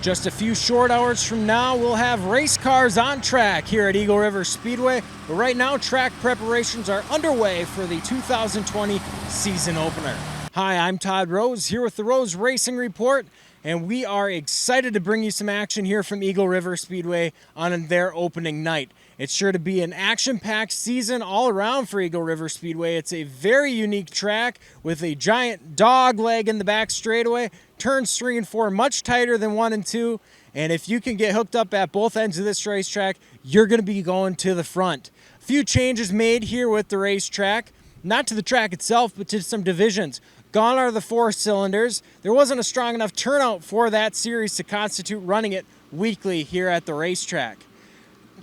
Just a few short hours from now, we'll have race cars on track here at Eagle River Speedway. But right now, track preparations are underway for the 2020 season opener. Hi, I'm Todd Rose here with the Rose Racing Report, and we are excited to bring you some action here from Eagle River Speedway on their opening night. It's sure to be an action-packed season all around for Eagle River Speedway. It's a very unique track with a giant dog leg in the back straightaway, turns 3 and 4 much tighter than 1 and 2, and if you can get hooked up at both ends of this racetrack, you're going to be going to the front. A few changes made here with the racetrack, not to the track itself, but to some divisions. Gone are the 4 cylinders. There wasn't a strong enough turnout for that series to constitute running it weekly here at the racetrack.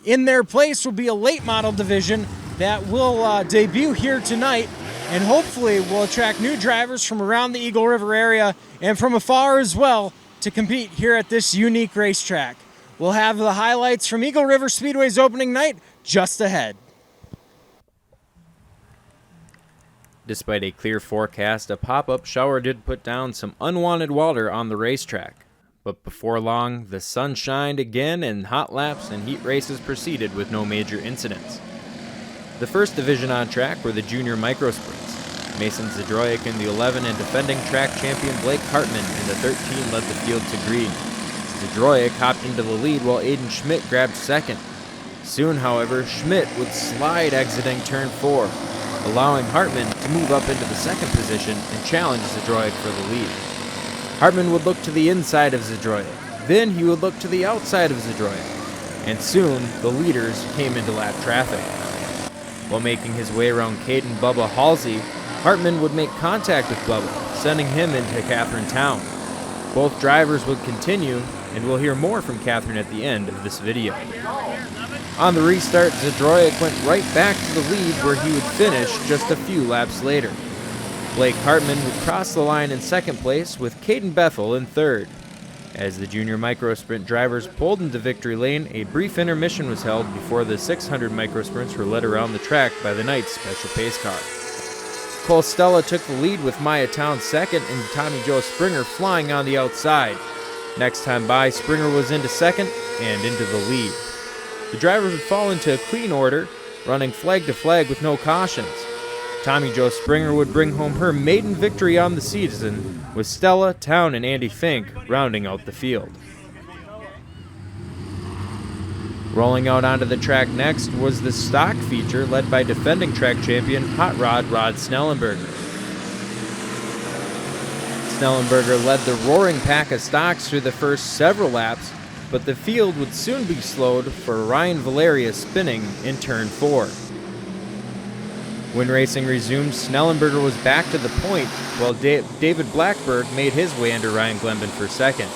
In their place will be a late model division that will debut here tonight, and hopefully will attract new drivers from around the Eagle River area and from afar as well to compete here at this unique racetrack. We'll have the highlights from Eagle River Speedway's opening night just ahead. Despite a clear forecast, a pop-up shower did put down some unwanted water on the racetrack. But before long, the sun shined again and hot laps and heat races proceeded with no major incidents. The first division on track were the junior microsprints. Mason Zadroic in the 11 and defending track champion Blake Hartman in the 13 led the field to green. Zadroic hopped into the lead while Aiden Schmidt grabbed second. Soon, however, Schmidt would slide exiting turn 4, allowing Hartman to move up into the second position and challenge Zadroic for the lead. Hartman would look to the inside of Zadroic, then he would look to the outside of Zadroic, and soon the leaders came into lap traffic. While making his way around Caden Bubba Halsey, Hartman would make contact with Bubba, sending him into Katherine Towne. Both drivers would continue, and we'll hear more from Katherine at the end of this video. On the restart, Zadroic went right back to the lead where he would finish just a few laps later. Blake Hartman would cross the line in second place with Caden Bethel in third. As the junior microsprint drivers pulled into victory lane, a brief intermission was held before the 600 microsprints were led around the track by the night's special pace car. Cole Stella took the lead with Maya Towne second and Tommy Joe Springer flying on the outside. Next time by, Springer was into second and into the lead. The drivers would fall into a clean order, running flag to flag with no cautions. Tommy Joe Springer would bring home her maiden victory on the season, with Stella, Towne, and Andy Fink rounding out the field. Rolling out onto the track next was the stock feature led by defending track champion Hot Rod Rod Snellenberger. Snellenberger led the roaring pack of stocks through the first several laps, but the field would soon be slowed for Ryan Valeria spinning in turn 4. When racing resumed, Snellenberger was back to the point, while David Blackberg made his way under Ryan Glenben for second.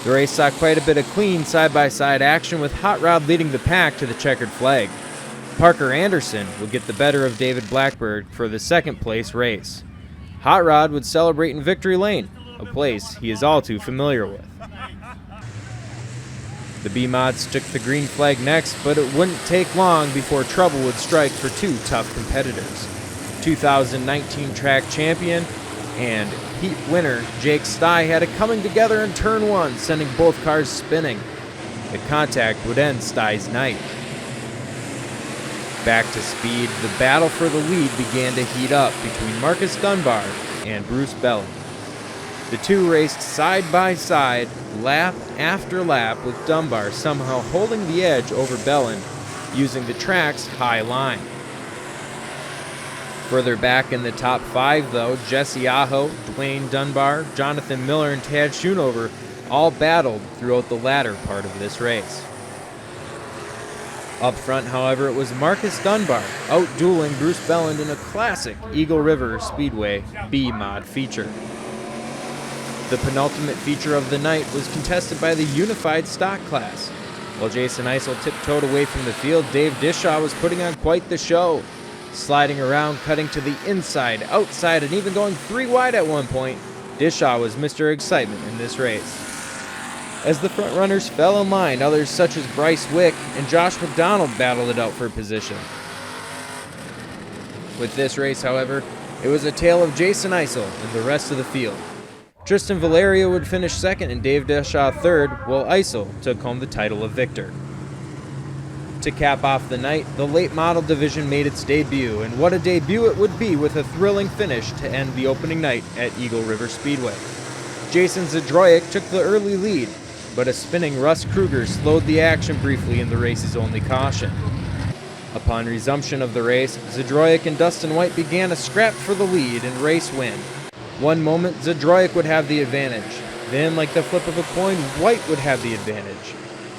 The race saw quite a bit of clean side-by-side action, with Hot Rod leading the pack to the checkered flag. Parker Anderson would get the better of David Blackberg for the second place race. Hot Rod would celebrate in victory lane, a place he is all too familiar with. The B-Mods took the green flag next, but it wouldn't take long before trouble would strike for 2 tough competitors. 2019 track champion and heat winner Jake Stye had it coming together in turn 1, sending both cars spinning. The contact would end Stye's night. Back to speed, the battle for the lead began to heat up between Marcus Dunbar and Bruce Bellin. The two raced side by side, lap after lap, with Dunbar somehow holding the edge over Bellin using the track's high line. Further back in the top 5, though, Jesse Aho, Dwayne Dunbar, Jonathan Miller, and Tad Schoonover all battled throughout the latter part of this race. Up front, however, it was Marcus Dunbar out-dueling Bruce Bellin in a classic Eagle River Speedway B-Mod feature. The penultimate feature of the night was contested by the unified stock class. While Jason Eisel tiptoed away from the field, Dave Dishaw was putting on quite the show. Sliding around, cutting to the inside, outside, and even going 3 wide at one point, Dishaw was Mr. Excitement in this race. As the front runners fell in line, others such as Bryce Wick and Josh McDonald battled it out for position. With this race, however, it was a tale of Jason Eisel and the rest of the field. Tristan Valerio would finish second and Dave Deshaw third, while Isel took home the title of victor. To cap off the night, the late model division made its debut, and what a debut it would be with a thrilling finish to end the opening night at Eagle River Speedway. Jason Zdroik took the early lead, but a spinning Russ Kruger slowed the action briefly in the race's only caution. Upon resumption of the race, Zdroik and Dustin White began a scrap for the lead and race win. One moment, Zdroik would have the advantage. Then, like the flip of a coin, White would have the advantage.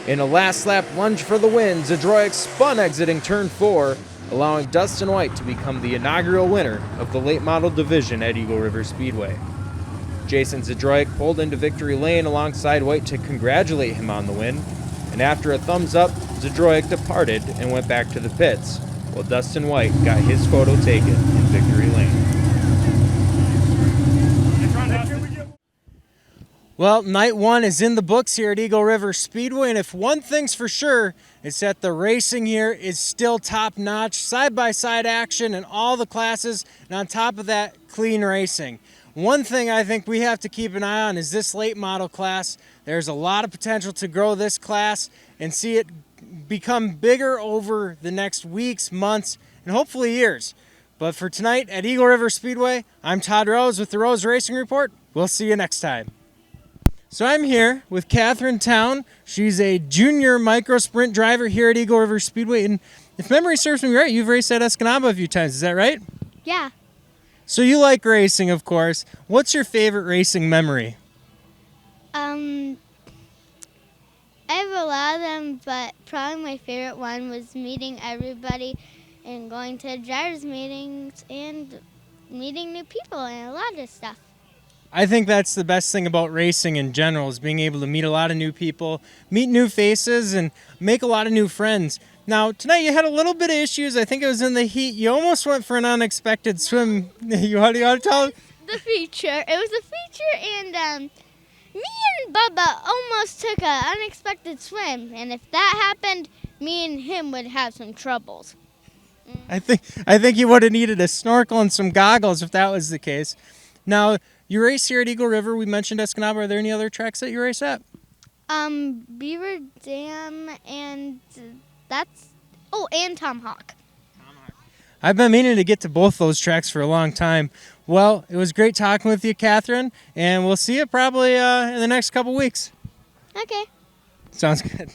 In a last lap lunge for the win, Zdroik spun exiting turn 4, allowing Dustin White to become the inaugural winner of the late model division at Eagle River Speedway. Jason Zdroik pulled into victory lane alongside White to congratulate him on the win, and after a thumbs up, Zdroik departed and went back to the pits, while Dustin White got his photo taken in victory lane. Well, night one is in the books here at Eagle River Speedway, and if one thing's for sure, it's that the racing here is still top-notch, side-by-side action in all the classes, and on top of that, clean racing. One thing I think we have to keep an eye on is this late model class. There's a lot of potential to grow this class and see it become bigger over the next weeks, months, and hopefully years. But for tonight at Eagle River Speedway, I'm Todd Rose with the Rose Racing Report. We'll see you next time. So I'm here with Katherine Towne. She's a junior micro sprint driver here at Eagle River Speedway. And if memory serves me right, you've raced at Escanaba a few times. Is that right? Yeah. So you like racing, of course. What's your favorite racing memory? I have a lot of them, but probably my favorite one was meeting everybody and going to drivers' meetings and meeting new people and a lot of stuff. I think that's the best thing about racing in general, is being able to meet a lot of new people, meet new faces, and make a lot of new friends. Now, tonight you had a little bit of issues. I think it was in the heat. You almost went for an unexpected swim. You want to tell? The feature. It was a feature, and me and Bubba almost took an unexpected swim. And if that happened, me and him would have some troubles. I think you would have needed a snorkel and some goggles if that was the case. Now, you race here at Eagle River. We mentioned Escanaba. Are there any other tracks that you race at? Beaver Dam and and Tomahawk. I've been meaning to get to both those tracks for a long time. Well, it was great talking with you, Katherine, and we'll see you probably in the next couple weeks. Okay. Sounds good.